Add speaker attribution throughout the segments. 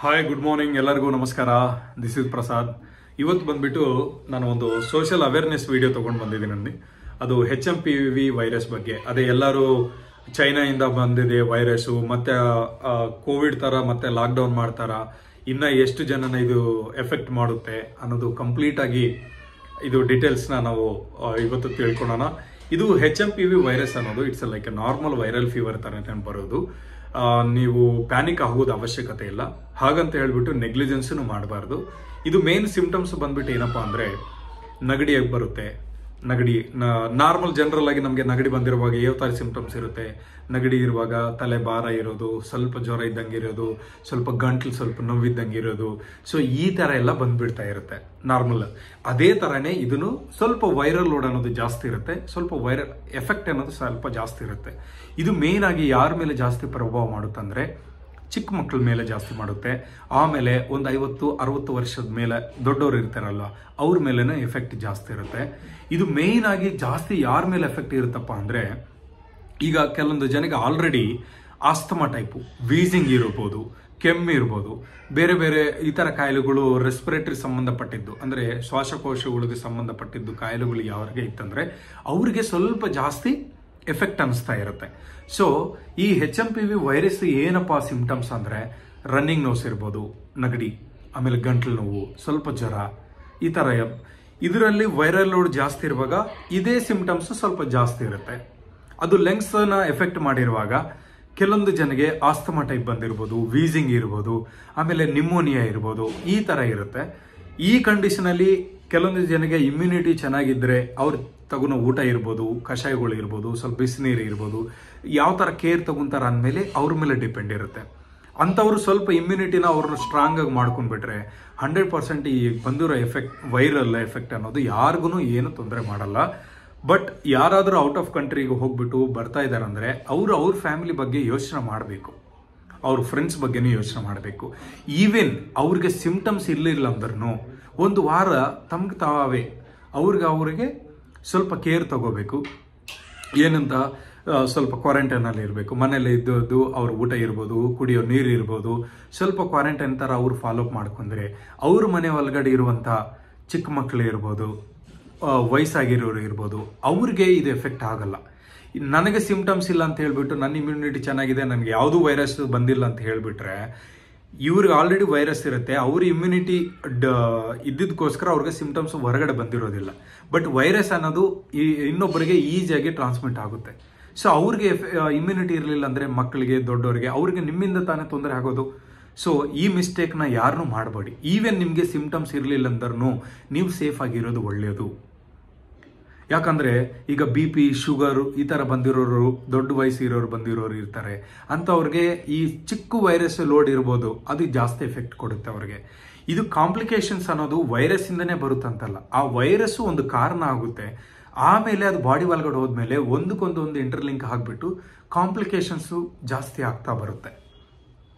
Speaker 1: Hi good morning ಎಲ್ಲರಿಗೂ ನಮಸ್ಕಾರ. This is Prasad. ಇವತ್ತು ಬಂದ್ಬಿಟ್ಟು ನಾನು ಒಂದು ಸೋಷಿಯಲ್ ಅವೇರ್ನೆಸ್ ವಿಡಿಯೋ ತೊಗೊಂಡು ಬಂದಿದ್ದೀನಿ. ಅದು HMPV ವೈರಸ್ ಬಗ್ಗೆ. ಅದೇ ಎಲ್ಲರೂ ಚೈನಾಯಿಂದ ಬಂದಿದೆ ವೈರಸ್ಸು, ಮತ್ತೆ ಕೋವಿಡ್ ಥರ ಮತ್ತೆ ಲಾಕ್ಡೌನ್ ಮಾಡ್ತಾರ, ಇನ್ನು ಎಷ್ಟು ಜನನ ಇದು ಎಫೆಕ್ಟ್ ಮಾಡುತ್ತೆ ಅನ್ನೋದು ಕಂಪ್ಲೀಟ್ ಆಗಿ ಇದು ಡೀಟೇಲ್ಸ್ನ ನಾವು ಇವತ್ತು ತಿಳ್ಕೊಳ್ಳೋಣ. ಇದು HMPV ವೈರಸ್ ಅನ್ನೋದು it's like A normal viral fever ಥರನೇ ಬರೋದು. ನೀವು ಪ್ಯಾನಿಕ್ ಆಗೋದು ಅವಶ್ಯಕತೆ ಇಲ್ಲ. ಹಾಗಂತ ಹೇಳ್ಬಿಟ್ಟು ನೆಗ್ಲಿಜೆನ್ಸ್ನು ಮಾಡಬಾರ್ದು. ಇದು ಮೇನ್ ಸಿಂಪ್ಟಮ್ಸ್ ಬಂದ್ಬಿಟ್ಟು ಏನಪ್ಪಾ ಅಂದರೆ ನೆಗಡಿಯಾಗಿ ಬರುತ್ತೆ. ನೆಗಡಿ ನಾರ್ಮಲ್ ಜನರಲ್ ಆಗಿ ನಮಗೆ ನೆಗಡಿ ಬಂದಿರುವಾಗ ಯಾವ ಥರ ಸಿಂಪ್ಟಮ್ಸ್ ಇರುತ್ತೆ? ನೆಗಡಿ ಇರುವಾಗ ತಲೆ ಭಾರ ಇರೋದು, ಸ್ವಲ್ಪ ಜ್ವರ ಇದ್ದಂಗೆ ಇರೋದು, ಸ್ವಲ್ಪ ಗಂಟ್ಲು ಸ್ವಲ್ಪ ನೋವಿದ್ದಂಗೆ ಇರೋದು. ಸೊ ಈ ಥರ ಎಲ್ಲ ಬಂದ್ಬಿಡ್ತಾ ಇರುತ್ತೆ ನಾರ್ಮಲ್. ಅದೇ ಥರನೇ ಇದನ್ನು ಸ್ವಲ್ಪ ವೈರಲ್ ಲೋಡ್ ಅನ್ನೋದು ಜಾಸ್ತಿ ಇರುತ್ತೆ, ಸ್ವಲ್ಪ ವೈರಲ್ ಎಫೆಕ್ಟ್ ಅನ್ನೋದು ಸ್ವಲ್ಪ ಜಾಸ್ತಿ ಇರುತ್ತೆ. ಇದು ಮೇನ್ ಆಗಿ ಯಾರ ಮೇಲೆ ಜಾಸ್ತಿ ಪ್ರಭಾವ ಮಾಡುತ್ತಂದ್ರೆ ಚಿಕ್ಕ ಮಕ್ಕಳ ಮೇಲೆ ಜಾಸ್ತಿ ಮಾಡುತ್ತೆ. ಆಮೇಲೆ ಒಂದು 50-60 ವರ್ಷದ ಮೇಲೆ ದೊಡ್ಡವರು ಇರ್ತಾರಲ್ಲ ಅವ್ರ ಮೇಲೇನೆ ಎಫೆಕ್ಟ್ ಜಾಸ್ತಿ ಇರುತ್ತೆ. ಇದು ಮೇನ್ ಆಗಿ ಜಾಸ್ತಿ ಯಾರ ಮೇಲೆ ಎಫೆಕ್ಟ್ ಇರುತ್ತಪ್ಪ ಅಂದರೆ, ಈಗ ಕೆಲವೊಂದು ಜನಕ್ಕೆ ಆಲ್ರೆಡಿ ಆಸ್ತಮಾ ಟೈಪು, ವೀಸಿಂಗ್ ಇರ್ಬೋದು, ಕೆಮ್ಮು ಇರ್ಬೋದು, ಬೇರೆ ಬೇರೆ ಈ ಥರ ಕಾಯಿಲೆಗಳು ರೆಸ್ಪಿರೇಟರಿ ಸಂಬಂಧಪಟ್ಟಿದ್ದು ಅಂದರೆ ಶ್ವಾಸಕೋಶಗಳಿಗೆ ಸಂಬಂಧಪಟ್ಟಿದ್ದು ಕಾಯಿಲೆಗಳು ಯಾರಿಗೆ ಇತ್ತಂದರೆ ಅವ್ರಿಗೆ ಸ್ವಲ್ಪ ಜಾಸ್ತಿ ಎಫೆಕ್ಟ್ ಅನಿಸ್ತಾ ಇರುತ್ತೆ. ಸೊ ಈ HMPV ವೈರಸ್ ಏನಪ್ಪಾ ಸಿಂಪ್ಟಮ್ಸ್ ಅಂದರೆ ರನ್ನಿಂಗ್ ನೋಸ್ ಇರ್ಬೋದು, ನೆಗಡಿ, ಆಮೇಲೆ ಗಂಟ್ಲು ನೋವು, ಸ್ವಲ್ಪ ಜ್ವರ, ಈ ಥರ. ಇದರಲ್ಲಿ ವೈರಲ್ ಲೋಡ್ ಜಾಸ್ತಿ ಇರುವಾಗ ಇದೇ ಸಿಂಪ್ಟಮ್ಸ್ ಸ್ವಲ್ಪ ಜಾಸ್ತಿ ಇರುತ್ತೆ. ಅದು ಲಂಗ್ಸ್ನ ಎಫೆಕ್ಟ್ ಮಾಡಿರುವಾಗ ಕೆಲವೊಂದು ಜನಗೆ ಆಸ್ತಮಾ ಟೈಪ್ ಬಂದಿರ್ಬೋದು, ವೀಸಿಂಗ್ ಇರ್ಬೋದು, ಆಮೇಲೆ ನಿಮೋನಿಯಾ ಇರ್ಬೋದು, ಈ ಥರ ಇರುತ್ತೆ. ಈ ಕಂಡೀಷನಲ್ಲಿ ಕೆಲವೊಂದು ಜನಗೆ ಇಮ್ಯುನಿಟಿ ಚೆನ್ನಾಗಿದ್ದರೆ ಅವ್ರು ತಗೊಳ್ಳೋ ಊಟ ಇರ್ಬೋದು, ಕಷಾಯಗಳು ಇರ್ಬೋದು, ಸ್ವಲ್ಪ ಬಿಸಿನೀರು ಇರ್ಬೋದು, ಯಾವ ಥರ ಕೇರ್ ತಗೊಂತಾರ ಅಂದಮೇಲೆ ಅವ್ರ ಮೇಲೆ ಡಿಪೆಂಡ್ ಇರುತ್ತೆ. ಅಂಥವ್ರು ಸ್ವಲ್ಪ ಇಮ್ಯುನಿಟಿನ ಅವ್ರನ್ನ ಸ್ಟ್ರಾಂಗ್ ಆಗಿ ಮಾಡ್ಕೊಂಡ್ಬಿಟ್ರೆ 100% ಈ ಬಂದಿರೋ ಎಫೆಕ್ಟ್ ವೈರಲ್ ಎಫೆಕ್ಟ್ ಅನ್ನೋದು ಯಾರಿಗೂ ಏನು ತೊಂದರೆ ಮಾಡಲ್ಲ. ಬಟ್ ಯಾರಾದರೂ ಔಟ್ ಆಫ್ ಕಂಟ್ರಿಗೆ ಹೋಗ್ಬಿಟ್ಟು ಬರ್ತಾ ಇದ್ದಾರೆ ಅಂದರೆ ಅವ್ರ ಫ್ಯಾಮಿಲಿ ಬಗ್ಗೆ ಯೋಚನೆ ಮಾಡಬೇಕು, ಅವ್ರ ಫ್ರೆಂಡ್ಸ್ ಬಗ್ಗೆನೂ ಯೋಚನೆ ಮಾಡಬೇಕು. ಈವನ್ ಅವ್ರಿಗೆ ಸಿಂಪ್ಟಮ್ಸ್ ಇರಲಿಲ್ಲ ಅಂದ್ರೂ ಒಂದು ವಾರ ತಮ್ಗೆ ತಾವೇ ಅವ್ರಿಗೆ ಸ್ವಲ್ಪ ಕೇರ್ ತಗೋಬೇಕು. ಏನಂತ ಸ್ವಲ್ಪ ಕ್ವಾರಂಟೈನಲ್ಲಿ ಇರಬೇಕು, ಮನೇಲಿ ಇದ್ದದ್ದು ಅವ್ರ ಊಟ ಇರ್ಬೋದು, ಕುಡಿಯೋ ನೀರು ಇರ್ಬೋದು, ಸ್ವಲ್ಪ ಕ್ವಾರಂಟೈನ್ ಥರ ಅವ್ರು ಫಾಲೋಅಪ್ ಮಾಡ್ಕೊಂಡ್ರೆ ಅವ್ರ ಮನೆ ಒಳಗಡೆ ಇರುವಂಥ ಚಿಕ್ಕ ಮಕ್ಕಳು ಇರ್ಬೋದು, ವಯಸ್ಸಾಗಿರೋರು ಇರ್ಬೋದು, ಅವ್ರಿಗೆ ಇದು ಎಫೆಕ್ಟ್ ಆಗಲ್ಲ. ನನಗೆ ಸಿಂಪ್ಟಮ್ಸ್ ಇಲ್ಲ ಅಂತ ಹೇಳ್ಬಿಟ್ಟು ನನ್ನ ಇಮ್ಯುನಿಟಿ ಚೆನ್ನಾಗಿದೆ, ನನಗೆ ಯಾವುದೂ ವೈರಸ್ ಬಂದಿಲ್ಲ ಅಂತ ಹೇಳಿಬಿಟ್ರೆ ಇವ್ರಿಗೆ ಆಲ್ರೆಡಿ ವೈರಸ್ ಇರುತ್ತೆ. ಅವ್ರ ಇಮ್ಯುನಿಟಿ ಇದ್ದಿದ್ದಕ್ಕೋಸ್ಕರ ಅವ್ರಿಗೆ ಸಿಂಪ್ಟಮ್ಸ್ ಹೊರಗಡೆ ಬಂದಿರೋದಿಲ್ಲ. ಬಟ್ ವೈರಸ್ ಅನ್ನೋದು ಇನ್ನೊಬ್ಬರಿಗೆ ಈಸಿಯಾಗಿ ಟ್ರಾನ್ಸ್ಮಿಟ್ ಆಗುತ್ತೆ. ಸೊ ಅವ್ರಿಗೆ ಇಮ್ಯುನಿಟಿ ಇರಲಿಲ್ಲ ಅಂದರೆ ಮಕ್ಕಳಿಗೆ, ದೊಡ್ಡವರಿಗೆ, ಅವ್ರಿಗೆ ನಿಮ್ಮಿಂದ ತಾನೇ ತೊಂದರೆ ಆಗೋದು. ಸೊ ಈ ಮಿಸ್ಟೇಕ್ನ ಯಾರನ್ನೂ ಮಾಡಬೇಡಿ. ಈವನ್ ನಿಮಗೆ ಸಿಂಪ್ಟಮ್ಸ್ ಇರಲಿಲ್ಲ ಅಂದ್ರೂ ನೀವು ಸೇಫ್ ಆಗಿರೋದು ಒಳ್ಳೆಯದು. ಯಾಕಂದರೆ ಈಗ BP, ಶುಗರು ಈ ಥರ ಬಂದಿರೋರು, ದೊಡ್ಡ ವಯಸ್ಸಿರೋರು ಬಂದಿರೋರು ಇರ್ತಾರೆ. ಅಂಥವ್ರಿಗೆ ಈ ಚಿಕ್ಕ ವೈರಸ್ ಲೋಡ್ ಇರ್ಬೋದು, ಅದು ಜಾಸ್ತಿ ಎಫೆಕ್ಟ್ ಕೊಡುತ್ತೆ ಅವ್ರಿಗೆ. ಇದು ಕಾಂಪ್ಲಿಕೇಶನ್ಸ್ ಅನ್ನೋದು ವೈರಸ್ಸಿಂದನೇ ಬರುತ್ತಂತಲ್ಲ, ಆ ವೈರಸ್ಸು ಒಂದು ಕಾರಣ ಆಗುತ್ತೆ. ಆಮೇಲೆ ಅದು ಬಾಡಿ ಒಳಗಡೆ ಹೋದ್ಮೇಲೆ ಒಂದಕ್ಕೊಂದು ಇಂಟರ್ಲಿಂಕ್ ಆಗಿಬಿಟ್ಟು ಕಾಂಪ್ಲಿಕೇಶನ್ಸು ಜಾಸ್ತಿ ಆಗ್ತಾ ಬರುತ್ತೆ.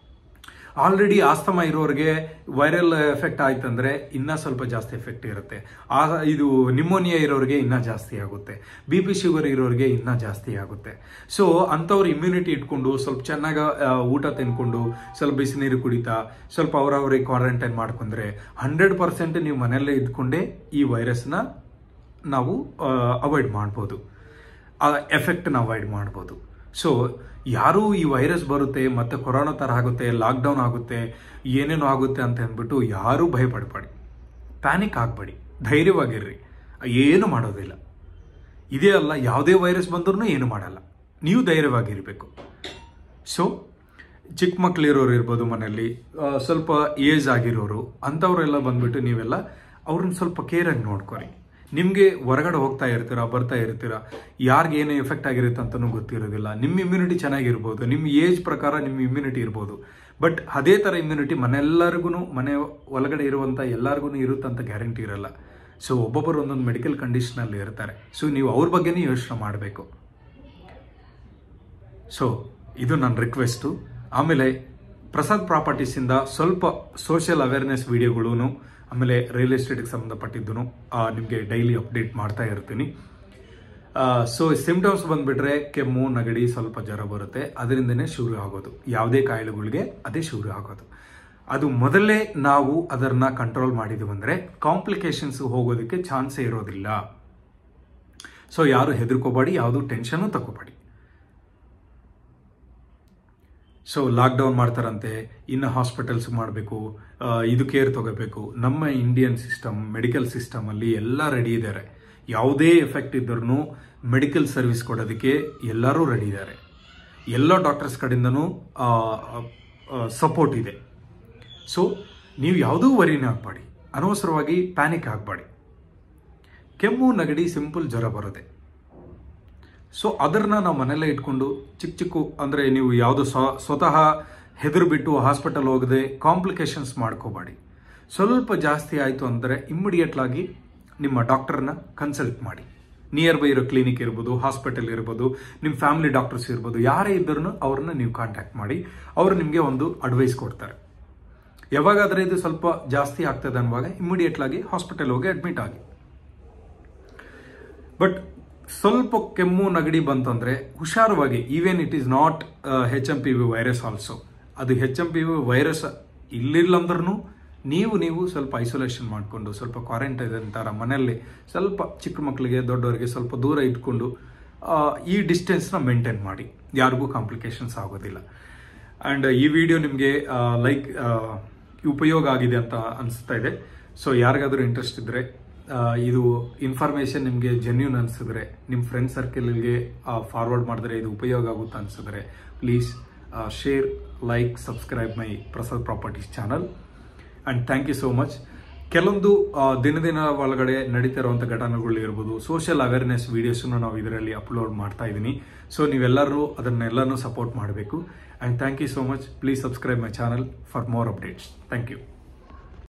Speaker 1: ಆಲ್ರೆಡಿ ಆಸ್ತಮಾ ಇರೋರಿಗೆ ವೈರಲ್ ಎಫೆಕ್ಟ್ ಆಯ್ತಂದ್ರೆ ಇನ್ನೂ ಸ್ವಲ್ಪ ಜಾಸ್ತಿ ಎಫೆಕ್ಟ್ ಇರುತ್ತೆ. ಇದು ನಿಮೋನಿಯಾ ಇರೋರಿಗೆ ಇನ್ನೂ ಜಾಸ್ತಿ ಆಗುತ್ತೆ, BP, ಶುಗರ್ ಇರೋರಿಗೆ ಇನ್ನೂ ಜಾಸ್ತಿ ಆಗುತ್ತೆ. ಸೊ ಅಂಥವ್ರು ಇಮ್ಯುನಿಟಿ ಇಟ್ಕೊಂಡು ಸ್ವಲ್ಪ ಚೆನ್ನಾಗಿ ಊಟ ತಿನ್ಕೊಂಡು ಸ್ವಲ್ಪ ಬಿಸಿನೀರು ಕುಡಿತಾ ಸ್ವಲ್ಪ ಅವ್ರಿಗೆ ಕ್ವಾರಂಟೈನ್ ಮಾಡ್ಕೊಂಡ್ರೆ 100% ನೀವು ಮನೆಯಲ್ಲೇ ಇದ್ಕೊಂಡೇ ಈ ವೈರಸ್ನ ನಾವು ಅವಾಯ್ಡ್ ಮಾಡ್ಬೋದು, ಆ ಎಫೆಕ್ಟ್ನ ಅವಾಯ್ಡ್ ಮಾಡ್ಬೋದು. ಸೊ ಯಾರೂ ಈ ವೈರಸ್ ಬರುತ್ತೆ ಮತ್ತೆ ಕೊರೋನಾ ಥರ ಆಗುತ್ತೆ, ಲಾಕ್ಡೌನ್ ಆಗುತ್ತೆ, ಏನೇನೋ ಆಗುತ್ತೆ ಅಂತ ಅಂದ್ಬಿಟ್ಟು ಯಾರೂ ಭಯಪಡಬೇಡಿ, ಪ್ಯಾನಿಕ್ ಆಗಬೇಡಿ, ಧೈರ್ಯವಾಗಿರ್ರಿ. ಏನು ಮಾಡೋದಿಲ್ಲ. ಇದೇ ಅಲ್ಲ, ಯಾವುದೇ ವೈರಸ್ ಬಂದ್ರೂ ಏನು ಮಾಡಲ್ಲ, ನೀವು ಧೈರ್ಯವಾಗಿರಬೇಕು. ಸೊ ಚಿಕ್ಕ ಮಕ್ಕಳಿರೋರು ಇರ್ಬೋದು, ಮನೆಯಲ್ಲಿ ಸ್ವಲ್ಪ ಏಜ್ ಆಗಿರೋರು, ಅಂಥವರೆಲ್ಲ ಬಂದ್ಬಿಟ್ಟು ನೀವೆಲ್ಲ ಅವ್ರನ್ನ ಸ್ವಲ್ಪ ಕೇರಾಗಿ ನೋಡ್ಕೊರಿ. ನಿಮಗೆ ಹೊರಗಡೆ ಹೋಗ್ತಾ ಇರ್ತೀರಾ, ಬರ್ತಾ ಇರ್ತೀರಾ, ಯಾರಿಗೆ ಏನು ಎಫೆಕ್ಟ್ ಆಗಿರುತ್ತೆ ಅಂತಲೂ ಗೊತ್ತಿರೋದಿಲ್ಲ. ನಿಮ್ಮ ಇಮ್ಯುನಿಟಿ ಚೆನ್ನಾಗಿರ್ಬೋದು, ನಿಮ್ಮ ಏಜ್ ಪ್ರಕಾರ ನಿಮ್ಮ ಇಮ್ಯುನಿಟಿ ಇರ್ಬೋದು, ಬಟ್ ಅದೇ ಥರ ಇಮ್ಯುನಿಟಿ ಮನೆಲ್ಲರಿಗೂ, ಮನೆ ಒಳಗಡೆ ಇರುವಂಥ ಎಲ್ಲರಿಗೂ ಇರುತ್ತಂತ ಗ್ಯಾರಂಟಿ ಇರಲ್ಲ. ಸೊ ಒಬ್ಬೊಬ್ಬರು ಒಂದೊಂದು ಮೆಡಿಕಲ್ ಕಂಡೀಷನಲ್ಲಿ ಇರ್ತಾರೆ. ಸೊ ನೀವು ಅವ್ರ ಬಗ್ಗೆನೇ ಯೋಚನೆ ಮಾಡಬೇಕು. ಸೊ ಇದು ನನ್ನ ರಿಕ್ವೆಸ್ಟು. ಆಮೇಲೆ ಪ್ರಸಾದ್ ಪ್ರಾಪರ್ಟೀಸಿಂದ ಸ್ವಲ್ಪ ಸೋಷಿಯಲ್ ಅವೇರ್ನೆಸ್ ವಿಡಿಯೋಗಳೂ, ಆಮೇಲೆ ರಿಯಲ್ ಎಸ್ಟೇಟ್ಗೆ ಸಂಬಂಧಪಟ್ಟಿದ್ದು ನಿಮಗೆ ಡೈಲಿ ಅಪ್ಡೇಟ್ ಮಾಡ್ತಾ ಇರ್ತೀನಿ. ಸೊ ಸಿಂಪ್ಟಮ್ಸ್ ಬಂದ್ಬಿಟ್ರೆ ಕೆಮ್ಮು, ನೆಗಡಿ, ಸ್ವಲ್ಪ ಜ್ವರ ಬರುತ್ತೆ. ಅದರಿಂದನೇ ಶುರು ಆಗೋದು. ಯಾವುದೇ ಕಾಯಿಲೆಗಳಿಗೆ ಅದೇ ಶುರು ಆಗೋದು. ಅದು ಮೊದಲೇ ನಾವು ಅದನ್ನ ಕಂಟ್ರೋಲ್ ಮಾಡಿದ್ವಿ ಅಂದರೆ ಕಾಂಪ್ಲಿಕೇಶನ್ಸ್ ಹೋಗೋದಕ್ಕೆ ಚಾನ್ಸೇ ಇರೋದಿಲ್ಲ. ಸೊ ಯಾರು ಹೆದರ್ಕೋಬೇಡಿ, ಯಾವುದು ಟೆನ್ಷನ್ ತಗೋಬೇಡಿ. ಸೊ ಲಾಕ್ಡೌನ್ ಮಾಡ್ತಾರಂತೆ, ಇನ್ನು ಹಾಸ್ಪಿಟಲ್ಸ್ ಮಾಡಬೇಕು, ಇದು ಕೇರ್ ತಗೋಬೇಕು. ನಮ್ಮ ಇಂಡಿಯನ್ ಸಿಸ್ಟಮ್, ಮೆಡಿಕಲ್ ಸಿಸ್ಟಮಲ್ಲಿ ಎಲ್ಲ ರೆಡಿ ಇದ್ದಾರೆ. ಯಾವುದೇ ಎಫೆಕ್ಟ್ ಇದ್ರೂ ಮೆಡಿಕಲ್ ಸರ್ವಿಸ್ ಕೊಡೋದಕ್ಕೆ ಎಲ್ಲರೂ ರೆಡಿ ಇದ್ದಾರೆ. ಎಲ್ಲ ಡಾಕ್ಟರ್ಸ್ ಕಡೆಯಿಂದನೂ ಸಪೋರ್ಟ್ ಇದೆ. ಸೊ ನೀವು ಯಾವುದೂ ವರಿನೇ ಆಗಬೇಡಿ, ಅನವಸರವಾಗಿ ಪ್ಯಾನಿಕ್ ಆಗಬೇಡಿ. ಕೆಮ್ಮು ನೆಗಡಿ ಸಿಂಪಲ್ ಜ್ವರ ಬರುತ್ತೆ. ಸೊ ಅದನ್ನ ನಾವು ಮನೆಯಲ್ಲೇ ಇಟ್ಕೊಂಡು ಚಿಕ್ಕ ಅಂದರೆ ನೀವು ಯಾವುದು ಸ್ವತಃ ಹೆದರು ಬಿಟ್ಟು ಹಾಸ್ಪಿಟಲ್ ಹೋಗದೆ ಕಾಂಪ್ಲಿಕೇಶನ್ಸ್ ಮಾಡ್ಕೋಬೇಡಿ. ಸ್ವಲ್ಪ ಜಾಸ್ತಿ ಆಯಿತು ಅಂದರೆ ಇಮ್ಮಿಡಿಯೇಟ್ಲಾಗಿ ನಿಮ್ಮ ಡಾಕ್ಟರ್ನ ಕನ್ಸಲ್ಟ್ ಮಾಡಿ. ನಿಯರ್ ಬೈ ಇರೋ ಕ್ಲಿನಿಕ್ ಇರ್ಬೋದು, ಹಾಸ್ಪಿಟಲ್ ಇರ್ಬೋದು, ನಿಮ್ಮ ಫ್ಯಾಮಿಲಿ ಡಾಕ್ಟರ್ಸ್ ಇರ್ಬೋದು, ಯಾರೇ ಇದ್ರೂ ಅವ್ರನ್ನ ನೀವು ಕಾಂಟ್ಯಾಕ್ಟ್ ಮಾಡಿ. ಅವರು ನಿಮಗೆ ಒಂದು ಅಡ್ವೈಸ್ ಕೊಡ್ತಾರೆ. ಯಾವಾಗಾದರೆ ಇದು ಸ್ವಲ್ಪ ಜಾಸ್ತಿ ಆಗ್ತದೆ ಅನ್ನುವಾಗ ಇಮ್ಮಿಡಿಯೇಟ್ಲಾಗಿ ಹಾಸ್ಪಿಟಲ್ ಹೋಗಿ ಅಡ್ಮಿಟ್ ಆಗಿ. ಬಟ್ ಸ್ವಲ್ಪ ಕೆಮ್ಮು ನೆಗಡಿ ಬಂತಂದರೆ ಹುಷಾರವಾಗಿ, even it is not HMPV virus also, ಅದು HMPV ವೈರಸ್ ಇಲ್ಲಿಲ್ಲಂದ್ರೂ ನೀವು ಸ್ವಲ್ಪ ಐಸೋಲೇಷನ್ ಮಾಡಿಕೊಂಡು, ಸ್ವಲ್ಪ ಕ್ವಾರಂಟೈನ್ ಅಂತಾರ ಮನೆಯಲ್ಲಿ ಸ್ವಲ್ಪ ಚಿಕ್ಕ ಮಕ್ಕಳಿಗೆ ದೊಡ್ಡವರಿಗೆ ಸ್ವಲ್ಪ ದೂರ ಇಟ್ಕೊಂಡು ಈ ಡಿಸ್ಟೆನ್ಸ್ನ ಮೇಂಟೈನ್ ಮಾಡಿ. ಯಾರಿಗೂ ಕಾಂಪ್ಲಿಕೇಶನ್ಸ್ ಆಗೋದಿಲ್ಲ. ಆ್ಯಂಡ್ ಈ ವಿಡಿಯೋ ನಿಮಗೆ ಉಪಯೋಗ ಆಗಿದೆ ಅಂತ ಅನಿಸ್ತಾ ಇದೆ. ಸೊ ಯಾರಿಗಾದರೂ ಇಂಟ್ರೆಸ್ಟ್ ಇದ್ದರೆ, ಇದು ಇನ್ಫಾರ್ಮೇಷನ್ ನಿಮಗೆ ಜೆನ್ಯೂನ್ ಅನಿಸಿದ್ರೆ, ನಿಮ್ಮ ಫ್ರೆಂಡ್ ಸರ್ಕಲ್ಗೆ ಫಾರ್ವರ್ಡ್ ಮಾಡಿದ್ರೆ ಇದು ಉಪಯೋಗ ಆಗುತ್ತೆ ಅನಿಸಿದ್ರೆ, please share, like, subscribe my Prasad properties channel. And thank you so much. ಕೆಲವೊಂದು ದಿನ ಒಳಗಡೆ ನಡೀತಿರುವಂಥ ಘಟನೆಗಳು ಇರ್ಬೋದು, ಸೋಷಿಯಲ್ ಅವೇರ್ನೆಸ್ ವೀಡಿಯೋಸನ್ನು ನಾವು ಇದರಲ್ಲಿ ಅಪ್ಲೋಡ್ ಮಾಡ್ತಾ ಇದ್ದೀನಿ. ಸೊ ನೀವೆಲ್ಲರೂ ಅದನ್ನೆಲ್ಲನೂ ಸಪೋರ್ಟ್ ಮಾಡಬೇಕು. And thank you so much. Please subscribe my channel for more updates. Thank you.